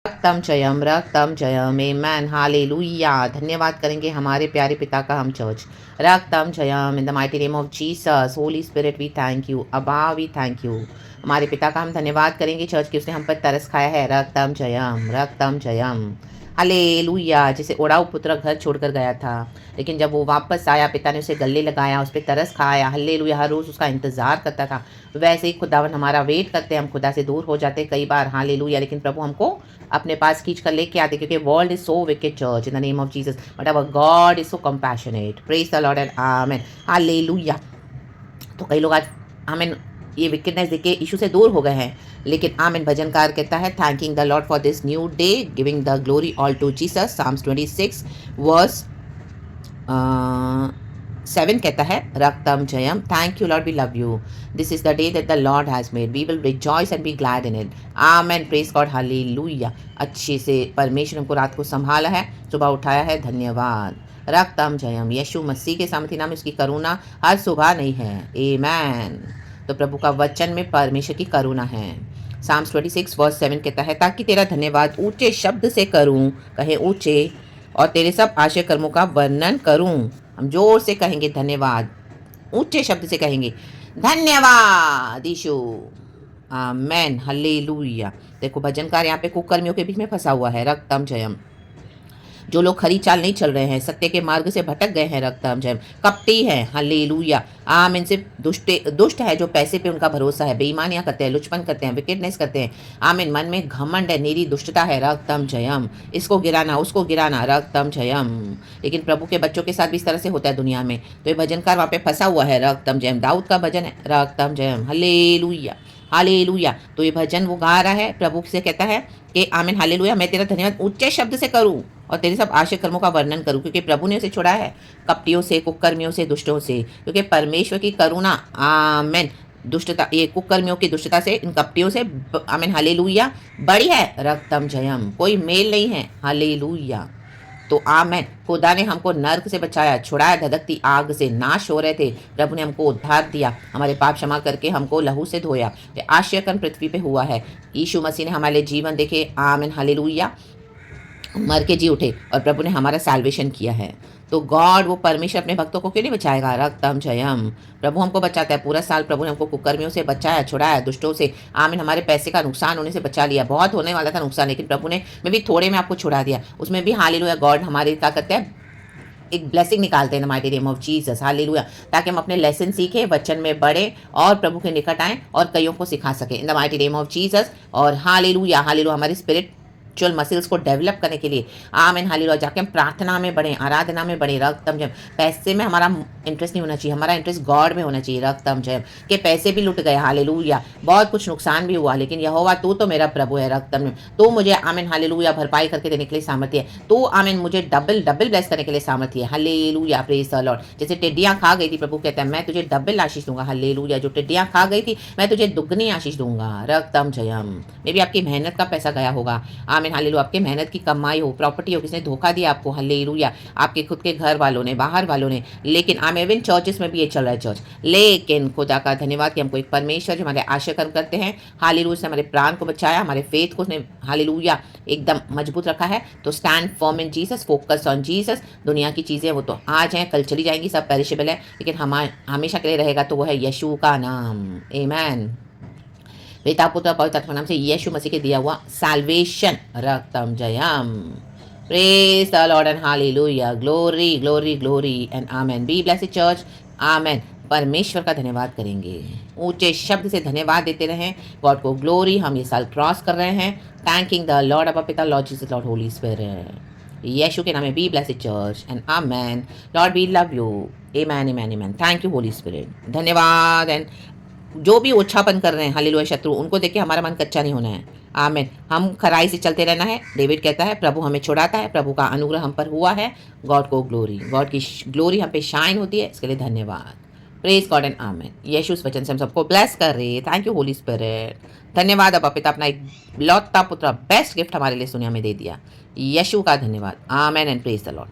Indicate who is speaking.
Speaker 1: रक्तम Jayam amen hallelujah. धन्यवाद करेंगे हमारे प्यारे पिता का हम चर्च। रक्तम जयम in the mighty name of Jesus. Holy Spirit we thank you. Abba we thank you. हमारे पिता का हम धन्यवाद करेंगे चर्च की, उसने हम पर तरस खाया है। रक्तम जयम, रक्तम जयम हालेलुया। जैसे ओढ़ाऊ पुत्र घर छोड़कर गया था, लेकिन जब वो वापस आया पिता ने उसे गले लगाया, उस पर तरस खाया। हल्लेलुया। हर रोज़ उसका इंतज़ार करता था। वैसे ही खुदावन हमारा वेट करते हैं। हम खुदा से दूर हो जाते हैं कई बार, हालेलुया, लेकिन प्रभु हमको अपने पास खींच कर लेके आते, क्योंकि world is so wicked church in the name of Jesus, but our God is so compassionate. Praise the Lord and amen hallelujah. तो कई लोग आज आमेन ये विकेडनेस देख के यीशु से दूर हो गए हैं, लेकिन आमेन भजनकार कहता है thanking the Lord for this new day, giving the glory all to Jesus. Psalms 26 verse 7 कहता है रक्तम जयम, thank you Lord, we love you, this is the day that the Lord has made, we will rejoice and be glad in it. Amen, praise God, hallelujah. अच्छे से परमेश्वर हमको रात को संभाला है, सुबह उठाया है, धन्यवाद। रक्तम जयम, यीशु मसीह के सामर्थ्य नाम उसकी करुणा हर सुबह नहीं है। आमेन। तो प्रभु का वचन में परमेश्वर की करुणा है। साम्स 26 वर्स 7 कहता है ताकि तेरा धन्यवाद ऊंचे शब्द से करूं, कहे ऊंचे, और तेरे सब आश्चर्य कर्मों का वर्णन करूं। हम जोर से कहेंगे धन्यवाद, ऊंचे शब्द से कहेंगे धन्यवाद यीशु। Amen hallelujah. देखो भजनकार यहाँ पे कुकर्मियों के बीच में फंसा हुआ है। रक्तम जयम, जो लोग खरी चाल नहीं चल रहे हैं, सत्य के मार्ग से भटक गए हैं, रक्तम जयम, कपटी हैं, हालेलुया। आमीन। से दुष्ट है जो पैसे पे उनका भरोसा है, बेईमानियां करते हैं, लुचपन करते हैं, विकेटनेस करते हैं। आमीन। मन में घमंड है, निरी दुष्टता है, रक्तम जयम, इसको गिराना उसको गिराना, रक्तम जयम। लेकिन प्रभु के बच्चों के साथ भी इस तरह से होता है दुनिया में। तो ये भजनकार वहाँ पे फंसा हुआ है। रक्तम जयम दाऊद का भजन है, रक्तम जयम, हालेलुया हालेलुया। तो ये भजन वो गा रहा है, प्रभु से कहता है कि आमीन हालेलुया, मैं तेरा धन्यवाद ऊंचे शब्द से करूं और तेरे सब आश्चर्य कर्मों का वर्णन करूं, क्योंकि प्रभु ने उसे छोड़ा है कपटियों से, कुकर्मियों से, दुष्टों से, क्योंकि परमेश्वर की करुणा, आमीन, दुष्टता, ये कुकर्मियों की दुष्टता से, इन कपटियों से, आमीन हालेलुया, बड़ी है। रक्तम जयम, कोई मेल नहीं है, हालेलुया। तो आमेन। खुदा ने हमको नर्क से बचाया, छुड़ाया धधकती आग से, नाश हो रहे थे, प्रभु ने हमको उद्धार दिया, हमारे पाप क्षमा करके हमको लहू से धोया। आश्चर्यकन पृथ्वी पे हुआ है। यीशु मसीह ने हमारे जीवन देखे, आमेन हालेलुया, मर के जी उठे और प्रभु ने हमारा सैल्वेशन किया है। तो गॉड, वो परमेश्वर अपने भक्तों को क्यों नहीं बचाएगा। रक्तम जयम, प्रभु हमको बचाता है। पूरा साल प्रभु ने हमको कुकर्मियों से बचाया, छुड़ाया, दुष्टों से, आमीन। हमारे पैसे का नुकसान होने से बचा लिया, बहुत होने वाला था नुकसान, लेकिन प्रभु ने में भी थोड़े में आपको छुड़ा दिया, उसमें भी हालेलुया। गॉड हमारे क्या करते हैं, एक ब्लेसिंग निकालते हैं, the mighty name of Jesus, hallelujah, ताकि हम अपने लेसन सीखें, वचन में बढ़े और प्रभु के निकट आएँ और कईयों को सिखा सकें, इन the mighty name of Jesus. और हालेलुया हालेलुया, हमारी स्पिरिट मसल्स को डेवलप करने के लिए, आमीन हालेलुया, जाके हम प्रार्थना में बढ़ें, आराधना में बढ़ें। रक्तम जयम, पैसे में हमारा इंटरेस्ट नहीं होना चाहिए, हमारा इंटरेस्ट गॉड में होना चाहिए। रक्तम जयम, के पैसे भी लुट गए, हालेलुया, बहुत कुछ नुकसान भी हुआ, लेकिन यहोवा तू तो मेरा प्रभु है। रक्तम जयम, तो मुझे आमीन हालेलुया भरपाई करके देने के लिए सामर्थ्य है, तो आमीन मुझे डबल डबल ब्लेस करने के लिए सामर्थ्य है। Hallelujah, praise the Lord. जैसे टिड्डियां खा गई थी, प्रभु कहता है मैं तुझे डबल आशीष दूंगा, हालेलुया। जो टिड्डियां खा गई थी, मैं तुझे दुगनी आशीष दूंगा। रक्तम जयम, मे भी आपकी मेहनत का पैसा गया होगा, आमीन हालेलुया, आपके मेहनत की कमाई हो, प्रॉपर्टी हो, किसने धोखा दिया आपको, हालेलुया, आपके खुद के घर वालों ने, बाहर वालों ने, लेकिन आमेविन चर्चेस में भी ये चल रहा है चर्च, लेकिन खुदा का धन्यवाद कि हमको एक परमेश्वर जो हमारे आशा कर्म करते हैं, हालेलुया, से हमारे प्राण को बचाया, हमारे फेथ को उसने हालेलुया एकदम मजबूत रखा है। तो stand firm in Jesus, focus on Jesus. दुनिया की चीज़ें वो तो आज हैं, कल चली जाएंगी, सब पेरिशेबल है, लेकिन हमेशा के लिए रहेगा तो वो है यीशु का नाम। आमेन। पिता पुत्र पवित्र आत्मा नाम से यीशु मसीह के दिया हुआ सैल्वेशन। रक्तम जयम, praise the Lord and hallelujah, glory glory glory and amen. Be blessed church, amen. परमेश्वर का धन्यवाद करेंगे, ऊंचे शब्द से धन्यवाद देते रहें, गॉड को ग्लोरी। हम ये साल क्रॉस कर रहे हैं, थैंकिंग द लॉर्ड अबा पिता, Lord Jesus, Lord Holy Spirit, Yeshu के नाम में। Be blessed church and amen. Lord we love you, amen amen amen. Thank you Holy Spirit, धन्यवाद। एंड जो भी ओछापन कर रहे हैं हालेलुया शत्रु, उनको देख के हमारा मन कच्चा नहीं होना है, आमीन। हम खराई से चलते रहना है। डेविड कहता है प्रभु हमें छुड़ाता है, प्रभु का अनुग्रह हम पर हुआ है, गॉड को ग्लोरी, गॉड की ग्लोरी हम पे शाइन होती है, इसके लिए धन्यवाद। प्रेज गॉड एंड आमीन। यीशु इस वचन से हम सबको ब्लेस कर रहे हैं। थैंक यू होली स्पिरिट, धन्यवाद। अब पिता अपना एक लौता पुत्र बेस्ट गिफ्ट हमारे लिए दुनिया में दे दिया, यीशु का धन्यवाद, आमीन एंड प्रेज द लॉर्ड।